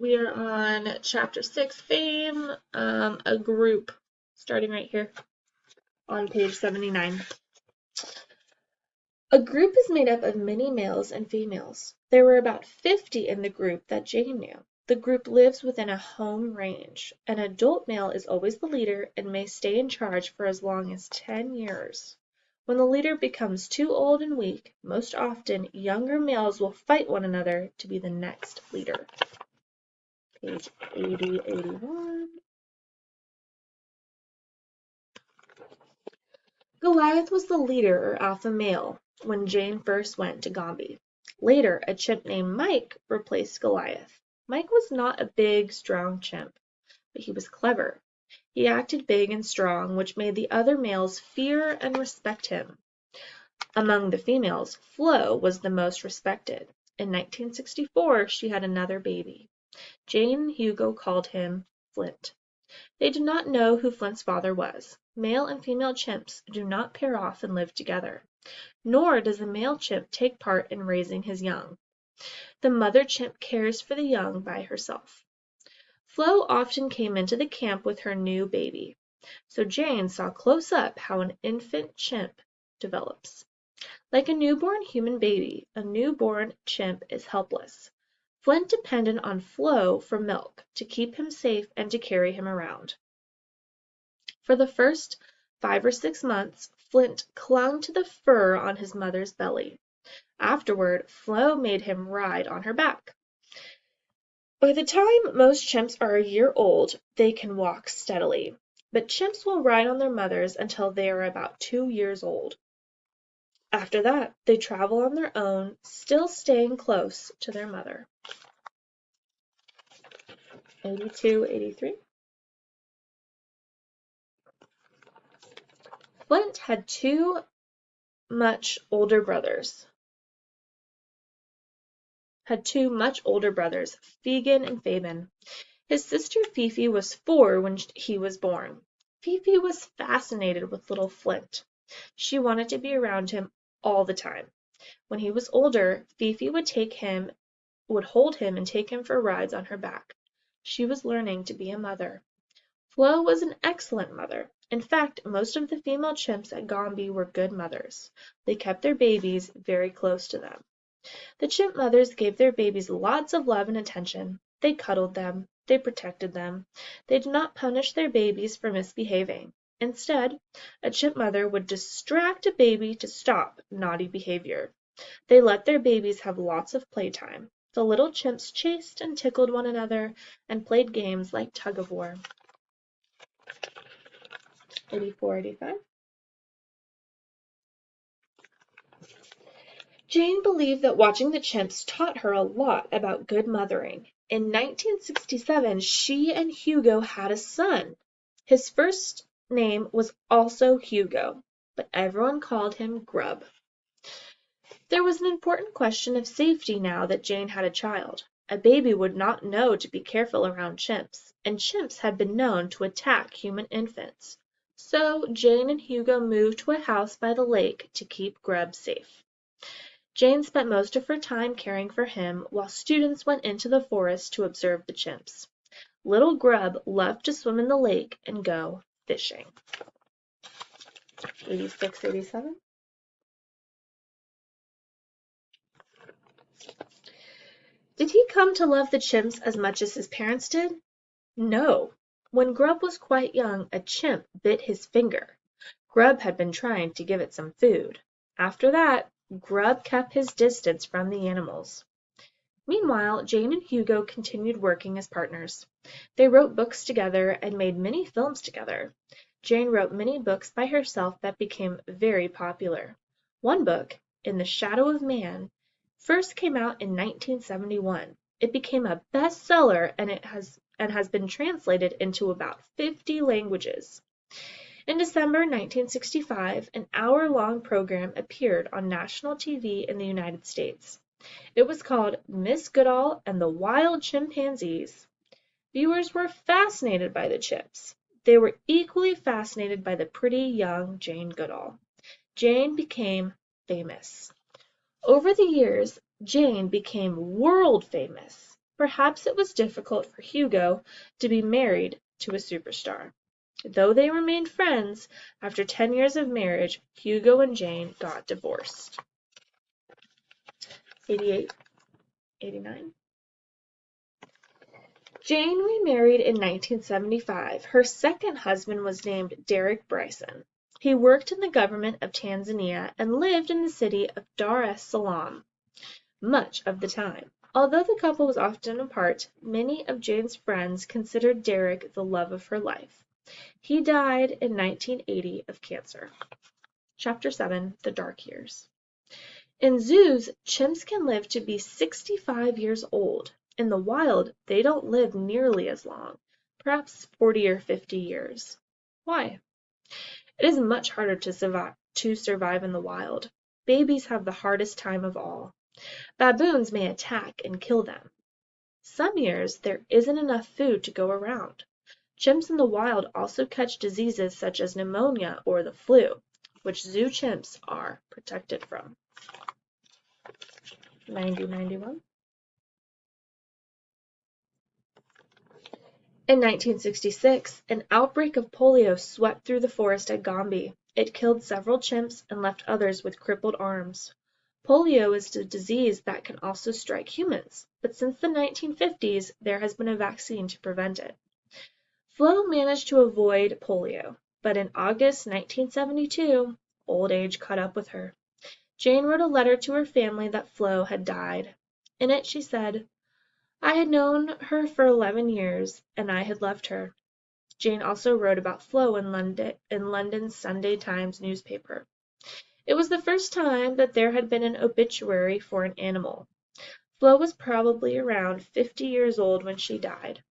we are on chapter 6, fame, a group, starting right here on page 79. A group is made up of many males and females. There were about 50 in the group that Jane knew. The group lives within a home range. An adult male is always the leader and may stay in charge for as long as 10 years. When the leader becomes too old and weak, most often younger males will fight one another to be the next leader. Page 80, 81. Goliath was the leader or alpha male when Jane first went to Gombe. Later, a chimp named Mike replaced Goliath. Mike was not a big, strong chimp, but he was clever. He acted big and strong, which made the other males fear and respect him. Among the females, Flo was the most respected. In 1964, she had another baby. Jane and Hugo called him Flint. They did not know who Flint's father was. Male and female chimps do not pair off and live together, nor does the male chimp take part in raising his young. The mother chimp cares for the young by herself. Flo often came into the camp with her new baby, so Jane saw close up how an infant chimp develops. Like a newborn human baby, a newborn chimp is helpless. Flint depended on Flo for milk, to keep him safe and to carry him around. For the first 5 or 6 months, Flint clung to the fur on his mother's belly. Afterward, Flo made him ride on her back. By the time most chimps are a year old, they can walk steadily, but chimps will ride on their mothers until they are about 2 years old. After that, they travel on their own, still staying close to their mother. 82, 83. Flint had two much older brothers, Fegan and Fabian. His sister Fifi was 4 when he was born. Fifi was fascinated with little Flint. She wanted to be around him all the time. When he was older, Fifi would hold him and take him for rides on her back. She was learning to be a mother. Flo was an excellent mother. In fact, most of the female chimps at Gombe were good mothers. They kept their babies very close to them. The chimp mothers gave their babies lots of love and attention. They cuddled them. They protected them. They did not punish their babies for misbehaving. Instead, a chimp mother would distract a baby to stop naughty behavior. They let their babies have lots of playtime. The little chimps chased and tickled one another and played games like tug-of-war. 84, 85. Jane believed that watching the chimps taught her a lot about good mothering. In 1967, she and Hugo had a son. His first name was also Hugo, but everyone called him Grub. There was an important question of safety now that Jane had a child. A baby would not know to be careful around chimps, and chimps had been known to attack human infants. So Jane and Hugo moved to a house by the lake to keep Grub safe. Jane spent most of her time caring for him while students went into the forest to observe the chimps. Little Grub loved to swim in the lake and go fishing. 86, 87. Did he come to love the chimps as much as his parents did? No. When Grub was quite young, a chimp bit his finger. Grub had been trying to give it some food. After that, Grub kept his distance from the animals. Meanwhile, Jane and Hugo continued working as partners. They wrote books together and made many films together. Jane wrote many books by herself that became very popular. One book, In the Shadow of Man, first came out in 1971. It became a bestseller and has been translated into about 50 languages. In December 1965, an hour-long program appeared on national TV in the United States. It was called Miss Goodall and the Wild Chimpanzees. Viewers were fascinated by the chimps. They were equally fascinated by the pretty young Jane Goodall. Jane became famous. Over the years, Jane became world famous. Perhaps it was difficult for Hugo to be married to a superstar. Though they remained friends, after 10 years of marriage, Hugo and Jane got divorced. 88, 89. Jane remarried in 1975. Her second husband was named Derek Bryson. He worked in the government of Tanzania and lived in the city of Dar es Salaam much of the time. Although the couple was often apart, many of Jane's friends considered Derek the love of her life. He died in 1980 of cancer. Chapter 7: The Dark Years. In zoos, chimps can live to be 65 years old. In the wild, they don't live nearly as long, perhaps 40 or 50 years. Why? It is much harder to survive in the wild. Babies have the hardest time of all. Baboons may attack and kill them. Some years, there isn't enough food to go around. Chimps in the wild also catch diseases such as pneumonia or the flu, which zoo chimps are protected from. 90-91. In 1966, an outbreak of polio swept through the forest at Gombe. It killed several chimps and left others with crippled arms. Polio is a disease that can also strike humans, but since the 1950s, there has been a vaccine to prevent it. Flo managed to avoid polio, but in August 1972, old age caught up with her. Jane wrote a letter to her family that Flo had died. In it she said, "I had known her for 11 years, and I had loved her." Jane also wrote about Flo in London's Sunday Times newspaper. It was the first time that there had been an obituary for an animal. Flo was probably around 50 years old when she died.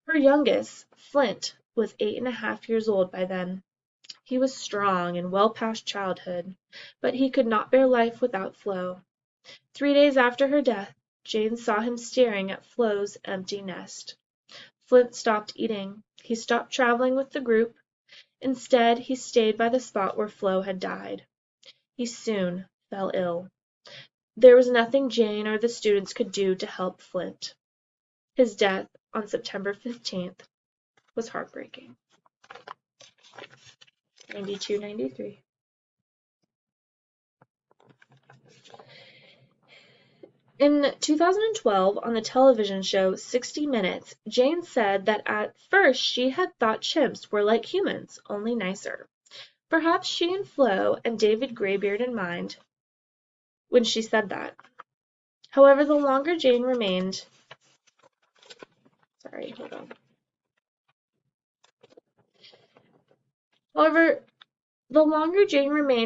Her youngest, Flint, was 8.5 years old by then. He was strong and well past childhood, but he could not bear life without Flo. 3 days after her death, Jane saw him staring at Flo's empty nest. Flint stopped eating. He stopped traveling with the group. Instead, he stayed by the spot where Flo had died. He soon fell ill. There was nothing Jane or the students could do to help Flint. His death on September 15th was heartbreaking. 92-93. In 2012, on the television show 60 Minutes, Jane said that at first she had thought chimps were like humans, only nicer. Perhaps she and Flo and David Greybeard in mind when she said that. However, the longer Jane remained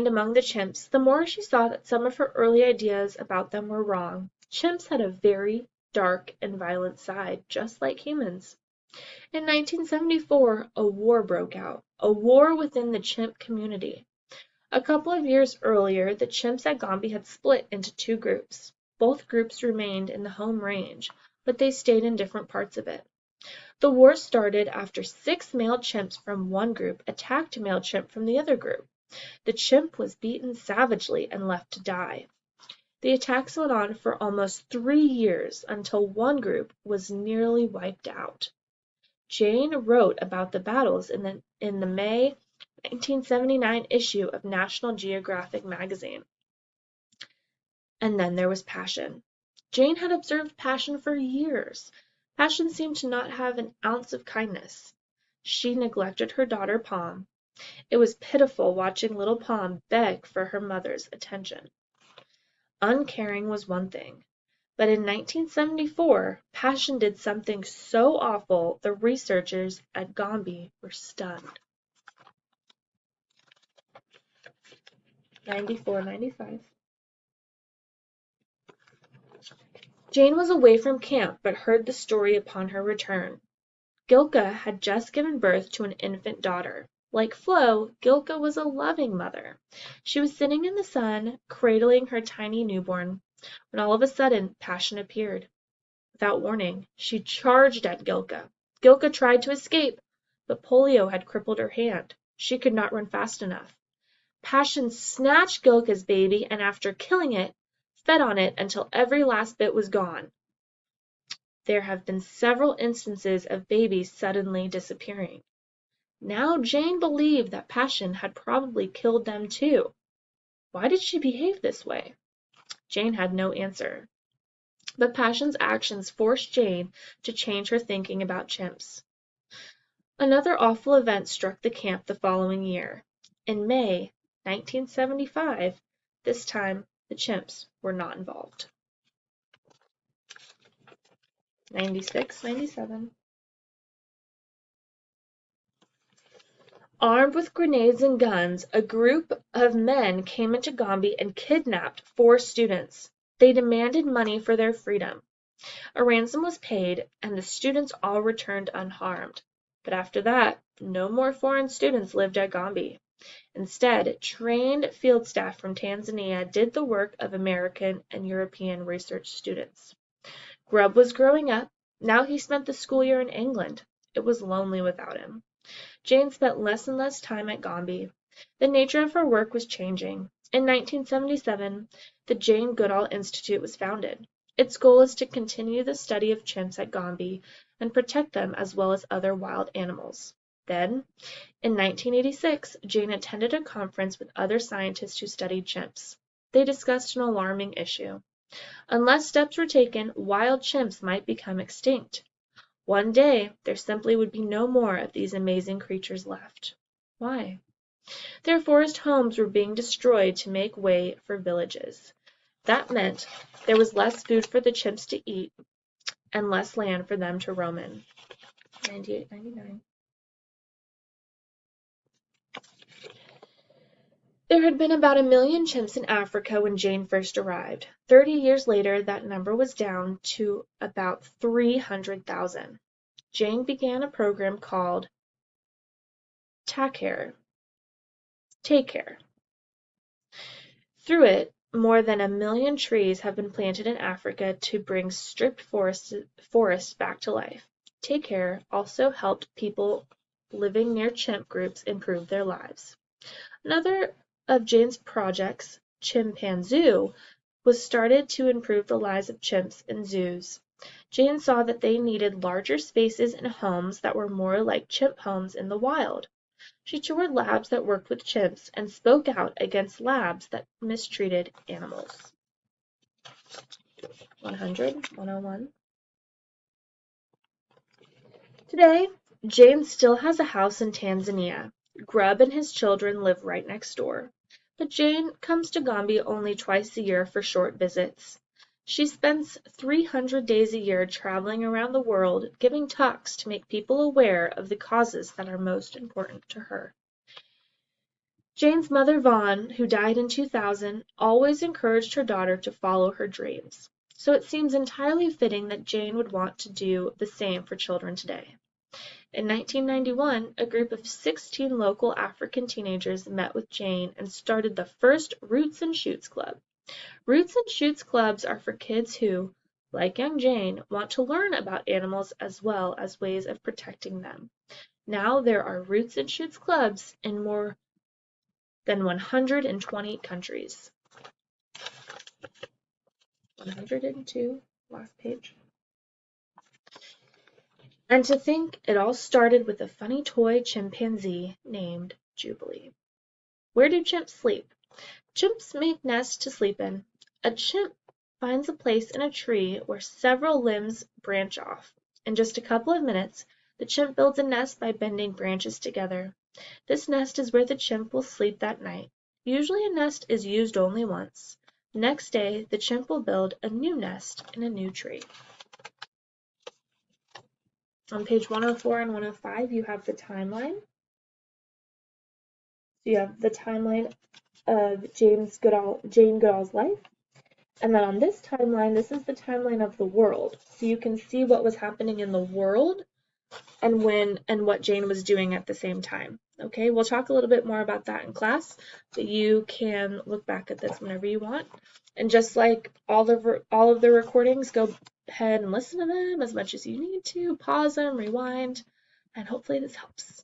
among the chimps, the more she saw that some of her early ideas about them were wrong. Chimps had a very dark and violent side, just like humans. In 1974, a war broke out, a war within the chimp community. A couple of years earlier, the chimps at Gombe had split into two groups. Both groups remained in the home range, but they stayed in different parts of it. The war started after 6 male chimps from one group attacked a male chimp from the other group. The chimp was beaten savagely and left to die. The attacks went on for almost 3 years until one group was nearly wiped out. Jane wrote about the battles in the May 1979 issue of National Geographic magazine. And then there was Passion. Jane had observed Passion for years. Passion seemed to not have an ounce of kindness. She neglected her daughter Pom. It was pitiful watching little Pom beg for her mother's attention. Uncaring was one thing, but in 1974, Passion did something so awful the researchers at Gombe were stunned. 94-95. Jane was away from camp but heard the story upon her return. Gilka had just given birth to an infant daughter. Like Flo, Gilka was a loving mother. She was sitting in the sun, cradling her tiny newborn, when all of a sudden Passion appeared. Without warning, she charged at Gilka. Gilka tried to escape, but polio had crippled her hand. She could not run fast enough. Passion snatched Gilka's baby and after killing it, fed on it until every last bit was gone. There have been several instances of babies suddenly disappearing. Now Jane believed that Passion had probably killed them too. Why did she behave this way? Jane had no answer. But Passion's actions forced Jane to change her thinking about chimps. Another awful event struck the camp the following year. In May 1975, this time the chimps were not involved. 96, 97. Armed with grenades and guns, a group of men came into Gombe and kidnapped 4 students. They demanded money for their freedom. A ransom was paid, and the students all returned unharmed. But after that, no more foreign students lived at Gombe. Instead, trained field staff from Tanzania did the work of American and European research students. Grubb was growing up. Now he spent the school year in England. It was lonely without him. Jane spent less and less time at Gombe. The nature of her work was changing. In 1977, the Jane Goodall Institute was founded. Its goal is to continue the study of chimps at Gombe and protect them as well as other wild animals. Then, in 1986, Jane attended a conference with other scientists who studied chimps. They discussed an alarming issue. Unless steps were taken, wild chimps might become extinct. One day, there simply would be no more of these amazing creatures left. Why? Their forest homes were being destroyed to make way for villages. That meant there was less food for the chimps to eat and less land for them to roam in. 98, 99. There had been about 1 million chimps in Africa when Jane first arrived. 30 years later, that number was down to about 300,000. Jane began a program called Take Care. Through it, more than 1 million trees have been planted in Africa to bring stripped forests back to life. Take Care also helped people living near chimp groups improve their lives. Another of Jane's projects, Chimpanzoo, was started to improve the lives of chimps in zoos. Jane saw that they needed larger spaces and homes that were more like chimp homes in the wild. She toured labs that worked with chimps and spoke out against labs that mistreated animals. 100, 101. Today, Jane still has a house in Tanzania. Grubb and his children live right next door. But Jane comes to Gombe only twice a year for short visits. She spends 300 days a year traveling around the world giving talks to make people aware of the causes that are most important to her. Jane's mother, Vaughn, who died in 2000, always encouraged her daughter to follow her dreams. So it seems entirely fitting that Jane would want to do the same for children today. In 1991, a group of 16 local African teenagers met with Jane and started the first Roots and Shoots Club. Roots and Shoots clubs are for kids who, like young Jane, want to learn about animals as well as ways of protecting them. Now there are Roots and Shoots clubs in more than 120 countries. 102, last page. And to think it all started with a funny toy chimpanzee named Jubilee. Where do chimps sleep? Chimps make nests to sleep in. A chimp finds a place in a tree where several limbs branch off. In just a couple of minutes, the chimp builds a nest by bending branches together. This nest is where the chimp will sleep that night. Usually a nest is used only once. The next day, the chimp will build a new nest in a new tree. On page 104 and 105, you have the timeline. So you have the timeline of Jane Goodall's life. And then on this timeline, this is the timeline of the world. So you can see what was happening in the world and what Jane was doing at the same time. Okay, we'll talk a little bit more about that in class, but you can look back at this whenever you want. And just like all of the recordings, go ahead and listen to them as much as you need to, pause them, rewind, and hopefully this helps.